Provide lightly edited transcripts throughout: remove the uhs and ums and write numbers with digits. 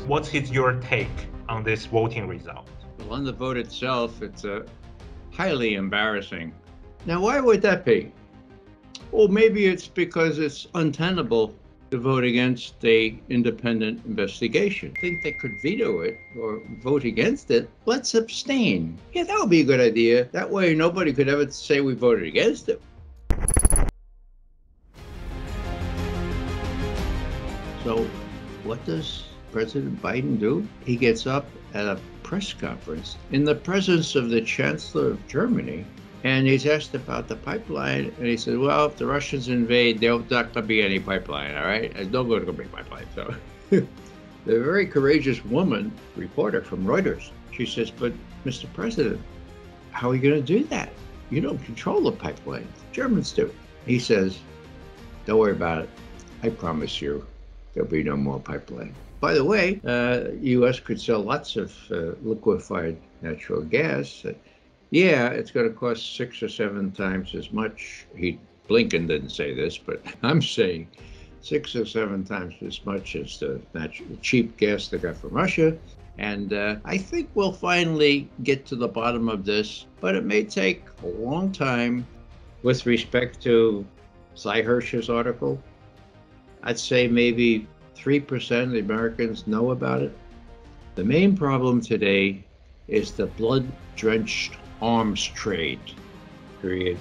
What is your take on this voting result? Well, on the vote itself, it's highly embarrassing. Now, why would that be? Well, maybe it's because it's untenable to vote against the independent investigation. I think they could veto it or vote against it. Let's abstain. Yeah, that would be a good idea. That way, nobody could ever say we voted against it. So, what does President Biden do? He gets up at a press conference in the presence of the Chancellor of Germany, and he's asked about the pipeline, and he said, well, if the Russians invade, there's not going to be any pipeline, all right? There's no going to be pipeline. So the very courageous woman, reporter from Reuters, she says, but Mr. President, how are you going to do that? You don't control the pipeline. The Germans do. He says, don't worry about it. I promise you, there'll be no more pipeline. By the way, U.S. could sell lots of liquefied natural gas. Yeah, it's going to cost 6 or 7 times as much. Blinken didn't say this, but I'm saying 6 or 7 times as much as the cheap gas they got from Russia. And I think we'll finally get to the bottom of this, but it may take a long time. With respect to Cy Hirsch's article, I'd say maybe 3% of the Americans know about it. The main problem today is the blood-drenched arms trade, period.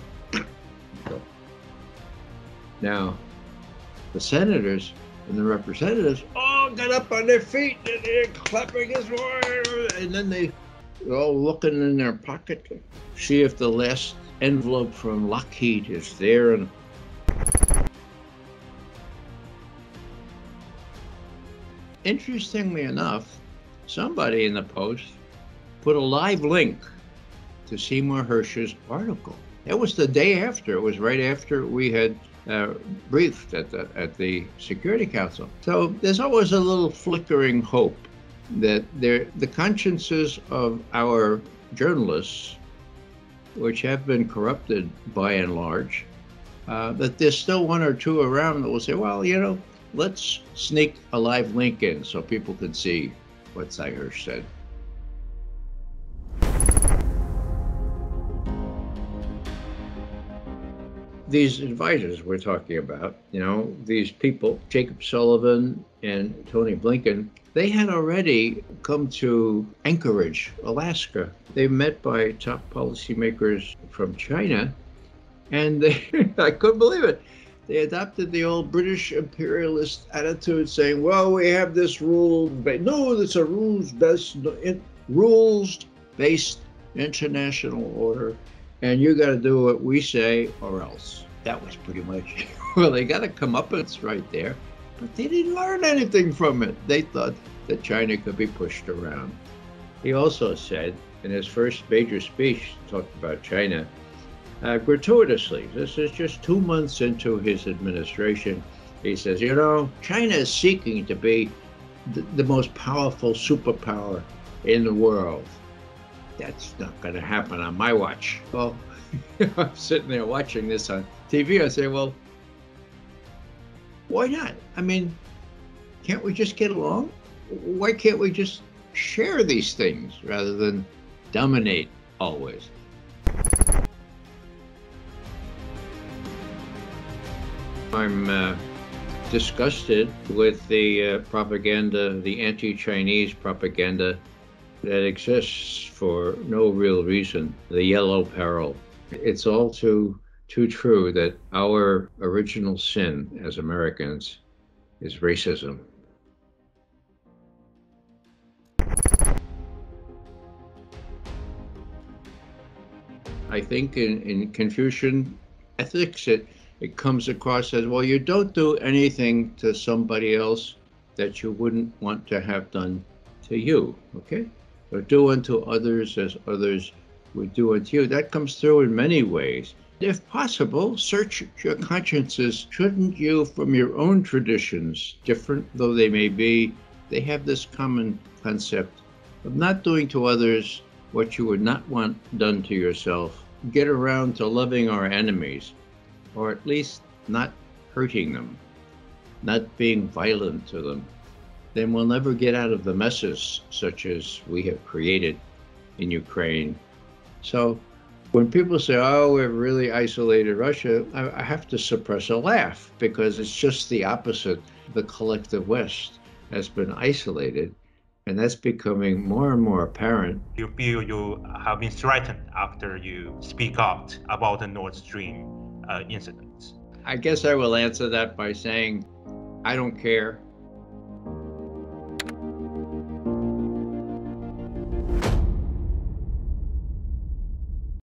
Now, the senators and the representatives all got up on their feet and they're clapping as well, and then they're all looking in their pocket to see if the last envelope from Lockheed is there. And interestingly enough, somebody in the Post put a live link to Seymour Hersh's article. It was the day after. It was right after we had briefed at the Security Council. So there's always a little flickering hope that the consciences of our journalists, which have been corrupted by and large, that there's still 1 or 2 around that will say, well, you know, let's sneak a live link in so people can see what Cy Hirsch said. These advisors we're talking about, you know, these people, Jacob Sullivan and Tony Blinken, they had already come to Anchorage, Alaska. They met by top policymakers from China, and I couldn't believe it. They adopted the old British imperialist attitude, saying, well, we have this rule. No, it's a rules-based international order, and you got to do what we say or else. That was pretty much, well, they got to come up, it's right there. But they didn't learn anything from it. They thought that China could be pushed around. He also said, in his first major speech, talked about China, gratuitously, this is just 2 months into his administration, he says, you know, China is seeking to be the most powerful superpower in the world. That's not going to happen on my watch. Well, I'm sitting there watching this on TV. I say, well, why not? I mean, can't we just get along? Why can't we just share these things rather than dominate always? I'm disgusted with the propaganda, the anti-Chinese propaganda that exists for no real reason, the yellow peril. It's all too true that our original sin as Americans is racism. I think in Confucian ethics, it comes across as, well, you don't do anything to somebody else that you wouldn't want to have done to you, okay? Or do unto others as others would do unto you. That comes through in many ways. If possible, search your consciences. Shouldn't you, from your own traditions, different though they may be, they have this common concept of not doing to others what you would not want done to yourself. Get around to loving our enemies, or at least not hurting them, not being violent to them. then we'll never get out of the messes such as we have created in Ukraine. So when people say, oh, we've really isolated Russia, I have to suppress a laugh because it's just the opposite. The collective West has been isolated, and that's becoming more and more apparent. You feel you have been threatened after you speak out about the Nord Stream incidents? I guess I will answer that by saying, I don't care.